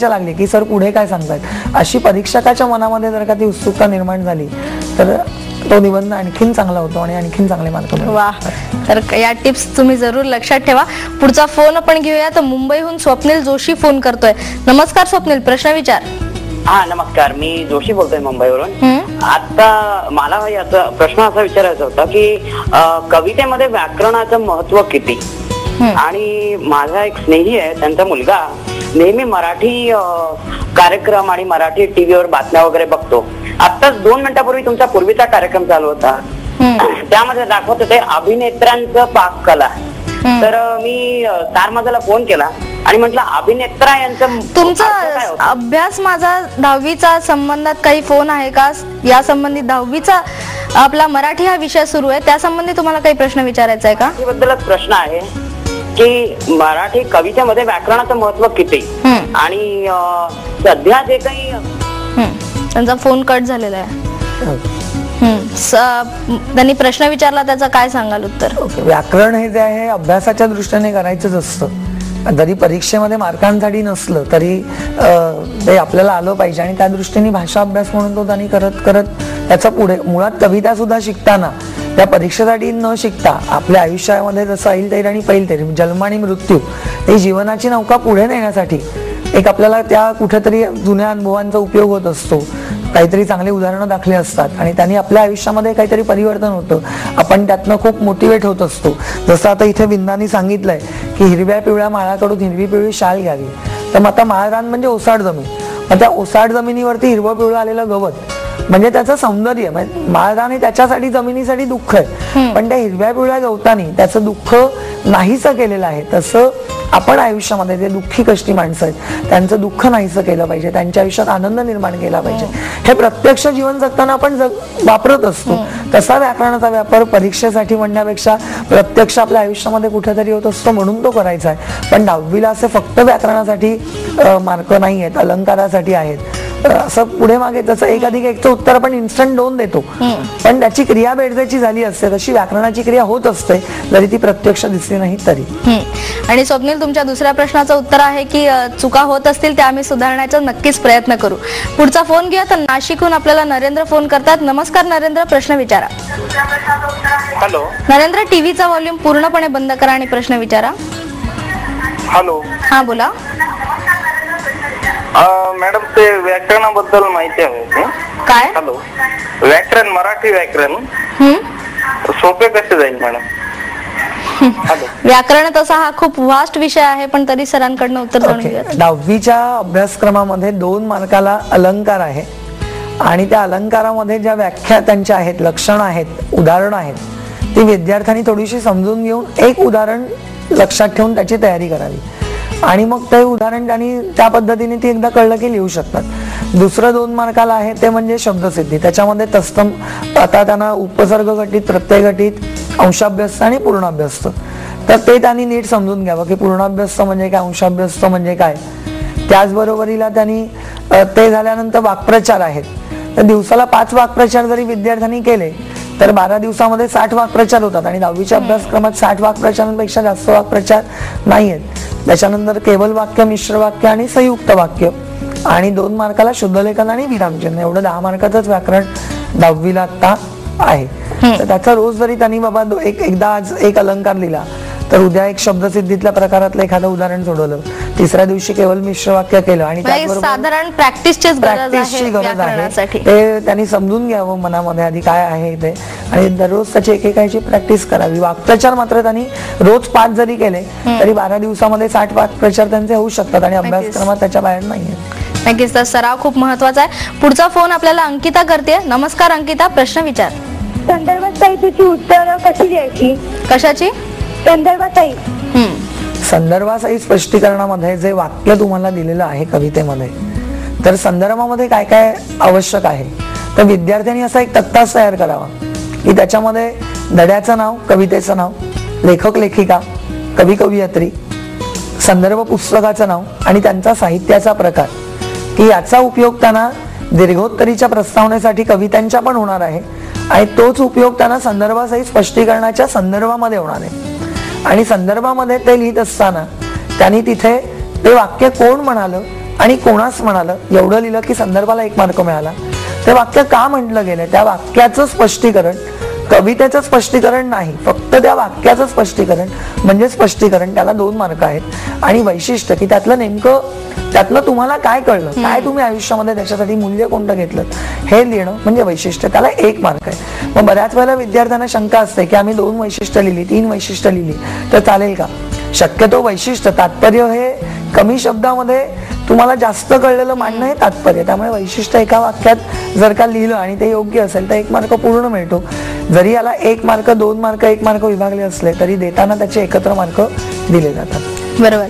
परीक्षा लागली की सर पुढे काय सांगतायत, अशी परीक्षकाच्या मनामध्ये जर का ती उत्सुकता निर्माण झाली तर तो निबंध आणखीन चांगला होतो आणि आणखीन चांगले मार्क मिळतात. वा, तर या टिप्स तुम्ही जरूर लक्षात ठेवा. पुढचा फोन आपण घेऊया. तर मुंबईहून स्वप्नील जोशी फोन करतोय. नमस्कार स्वप्नील, प्रश्न विचार. हा नमस्कार, मी जोशी बोलतोय मुंबईवरून. आता मला याचा प्रश्न असा विचारायचा होता की कवितेमध्ये व्याकरणाचं महत्व किती, आणि माझा एक स्नेही आहे, त्यांचा मुलगा नेहमी मराठी कार्यक्रम आणि मराठी टीव्हीवर बातम्या वगैरे बघतो. आताच 2 मिनिटापूर्वी तुमचा पूर्वीचा कार्यक्रम चालू होता, त्यामध्ये दाखवत होते अभिनेत्र्यांचं पाककला. तर मी तारमाजाला फोन केला आणि म्हटलं अभिनेत्रा यांचं तुमचा अभ्यास माझा 10वीचा संबंधात काही फोन आहे का, या संबंधी 10वीचा आपला मराठी हा विषय सुरू आहे, त्या संबंधी तुम्हाला काही प्रश्न विचारायचा आहे का? त्याबद्दलच प्रश्न आहे की मराठी कवितेमध्ये व्याकरणाचं महत्व किती, आणि सध्या जे काही त्यांचा फोन कट झालेला आहे. त्यांनी प्रश्न विचारला, त्याचा काय सांगाल उत्तर? व्याकरण हे जे आहे अभ्यासाच्या दृष्टीने करायचंच असतं, जरी परीक्षेमध्ये मार्कांसाठी नसलं तरी ते आपल्याला आलं पाहिजे, आणि त्या दृष्टीने भाषा अभ्यास म्हणून तो त्यांनी करत करत त्याचा पुढे मुळात कविता सुद्धा शिकताना त्या परीक्षेसाठी न शिकता आपल्या आयुष्यामध्ये जसं ऐल तैर आणि पैल तैर, जन्म आणि मृत्यू, ही जीवनाची नौका पुढे नेण्यासाठी एक आपल्याला त्या कुठेतरी जुन्या अनुभवांचा उपयोग होत असतो, काहीतरी चांगले उदाहरणं दाखले असतात आणि त्यांनी आपल्या आयुष्यामध्ये काहीतरी परिवर्तन होतं, आपण त्यातनं खूप मोटिवेट होत असतो. जसं आता इथे विंदानी सांगितलंय की हिरव्या पिवळ्या माळाकडून हिरवी पिवळी शाल घ्यावी, तर मग आता माळरान म्हणजे ओसाड जमीन, मग त्या ओसाड जमिनीवरती हिरवं पिवळं आलेलं गवत म्हणजे त्याचं सौंदर्य. माळरान हे त्याच्यासाठी जमिनीसाठी दुःख आहे, पण त्या हिरव्या पिवळ्या गवतानी त्याचं दुःख नाहीसं केलेलं आहे. तसं आपण आयुष्यामध्ये जे दुःखी कष्टी माणसं आहेत त्यांचं दुःख नाहीसं केलं पाहिजे, त्यांच्या आयुष्यात आनंद निर्माण केला पाहिजे. हे प्रत्यक्ष जीवन जगताना आपण वापरत असतो. तसा व्याकरणाचा व्यापार परीक्षेसाठी म्हणण्यापेक्षा प्रत्यक्ष आपल्या आयुष्यामध्ये कुठेतरी होत असतो, म्हणून तो करायचा आहे. पण 10वीला असे फक्त व्याकरणासाठी मार्क नाही आहेत, अलंकारासाठी आहेत. असं पुढे मागे तसं 1+1चं उत्तर आपण इन्स्टंट 2 देतो, पण त्याची क्रिया बेडजेची झाली असते तशी व्याकरणाची क्रिया होत असते, जरी ती प्रत्यक्ष दिसली नाही तरी. आणि स्वप्नील, तुमच्या दुसऱ्या प्रश्नाचं उत्तर आहे की चुका होत असतील त्या आम्ही सुधारण्याचा नक्कीच प्रयत्न करू. पुढचा फोन घ्या. तर नाशिकहून आपल्याला नरेंद्र फोन करतात. नमस्कार नरेंद्र, प्रश्न विचारा. हॅलो नरेंद्र, टीव्हीचा व्हॉल्यूम पूर्णपणे बंद करा आणि प्रश्न विचारा. हॅलो. हा बोला. मॅडम, ते व्याकरणाबद्दल माहिती हवी होती. काय? हॅलो. व्याकरण, मराठी व्याकरण सोपे कसे जाईल मॅडम? व्याकरण तसा हा खूप वास्ट विषय आहे, पण तरी सरांकडनं उत्तर जाणून घेऊया. 10वीच्या अभ्यासक्रमामध्ये 2 मार्काला अलंकार आहे, आणि त्या अलंकारामध्ये ज्या व्याख्या त्यांच्या आहेत, लक्षण आहेत, उदाहरणं आहेत, ती विद्यार्थ्यांनी थोडीशी समजून घेऊन एक उदाहरण लक्षात ठेवून त्याची तयारी करावी, आणि मग ते उदाहरण त्यांनी त्या पद्धतीने ती एकदा कळलं की लिहू शकतात. दुसरं 2 मार्काला आहे ते म्हणजे शब्दसिद्धी. त्याच्यामध्ये तत्सम, आता त्यांना उपसर्ग घटित, प्रत्यय घटित, अंशाभ्यस्त आणि पूर्णाभ्यस्त, तर ते त्यांनी नीट समजून घ्यावं की पूर्णाभ्यस्त म्हणजे काय, अंशाभ्यस्त म्हणजे काय. त्याचबरोबरीला त्यांनी ते झाल्यानंतर वाक्प्रचार आहेत, तर दिवसाला 5 वाक्प्रचार जरी विद्यार्थ्यांनी केले तर 12 दिवसामध्ये 60 वाक्प्रचार होतात, आणि 10वीच्या अभ्यासक्रमात 60 वाक्प्रचारांपेक्षा जास्त वाक्प्रचार नाही आहेत. त्याच्यानंतर केवल वाक्य, मिश्र वाक्य आणि संयुक्त वाक्य, आणि 2 मार्काला शुद्धलेखन आणि विरामचिन्ह, एवढं 10 मार्काचंच व्याकरण 10वीला आता आहे. तर त्याचा रोज जरी त्यांनी बाबा एकदा आज एक अलंकार लिहिला, तर उद्या एक शब्दसिद्धीतल्या प्रकारातलं एखादं उदाहरण सोडवलं, तिसऱ्या दिवशी केवल मिश्र वाक्य केलं, आणि साधारण प्रॅक्टिसची गरज आहे. ते त्यांनी समजून घ्यावं मनामध्ये आधी काय आहे ते, आणि दररोज त्याची एकेकाची प्रॅक्टिस करावी. वाक्प्रचार मात्र त्यांनी रोज 5 जरी केले तरी 12 दिवसामध्ये 60 वाक्प्रचार त्यांचे होऊ शकतात, आणि अभ्यासक्रमात त्याच्या बाहेर नाहीये. नक्कीच, तर सराव खूप महत्वाचा आहे. पुढचा फोन आपल्याला अंकिता करते. नमस्कार अंकिता, प्रश्न विचार. संदर्भात साहित्याची उत्तरं कशी द्यायची? कशाची? संदर्भासहित. संदर्भासहित स्पष्टीकरणामध्ये जे वाक्य तुम्हाला दिलेलं आहे कवितेमध्ये, तर संदर्भामध्ये काय काय आवश्यक आहे, तर विद्यार्थ्यांनी असा एक तक्ताच तयार करावा की त्याच्यामध्ये धड्याचं नाव, कवितेचं नाव, लेखक लेखिका, कवी कवयित्री, संदर्भ पुस्तकाचं नाव आणि त्यांचा साहित्याचा प्रकार, की याचा उपयोग त्यांना दीर्घोत्तरीच्या प्रस्तावनेसाठी कवितांच्या पण होणार आहे, आणि तोच उपयोग त्यांना संदर्भासहित स्पष्टीकरणाच्या संदर्भामध्ये होणार आहे. आणि संदर्भामध्ये ते लिहित असताना त्यांनी तिथे ते वाक्य कोण म्हणालं आणि कोणास म्हणालं एवढं लिहिलं की संदर्भाला 1 मार्क मिळाला. ते वाक्य का म्हटलं गेलं त्या वाक्याचं स्पष्टीकरण, कवितेचं स्पष्टीकरण नाही, फक्त त्या वाक्याचं स्पष्टीकरण म्हणजे स्पष्टीकरण, त्याला 2 मार्क आहेत. आणि वैशिष्ट्य की त्यातलं नेमकं त्यातलं तुम्हाला काय कळलं, काय तुम्ही आयुष्यामध्ये त्याच्यासाठी मूल्य कोणतं घेतलं हे लिहिणं म्हणजे वैशिष्ट्य, त्याला 1 मार्क आहे. मग बऱ्याच वेळेला विद्यार्थ्यांना शंका असते की आम्ही 2 वैशिष्ट्य लिहिली, 3 वैशिष्ट्य लिहिली तर चालेल का. शक्यतो वैशिष्ट्य तात्पर्य हे कमी शब्दामध्ये तुम्हाला जास्त कळलेलं मांडणं हे तात्पर्य. त्यामुळे वैशिष्ट्य एका वाक्यात जर का लिहिलं आणि ते योग्य असेल तर 1 मार्क पूर्ण मिळतो. जरी याला 1 मार्क 2 मार्क 1 मार्क विभागले असले तरी देताना त्याचे एकत्र मार्क दिले जातात. बरोबर.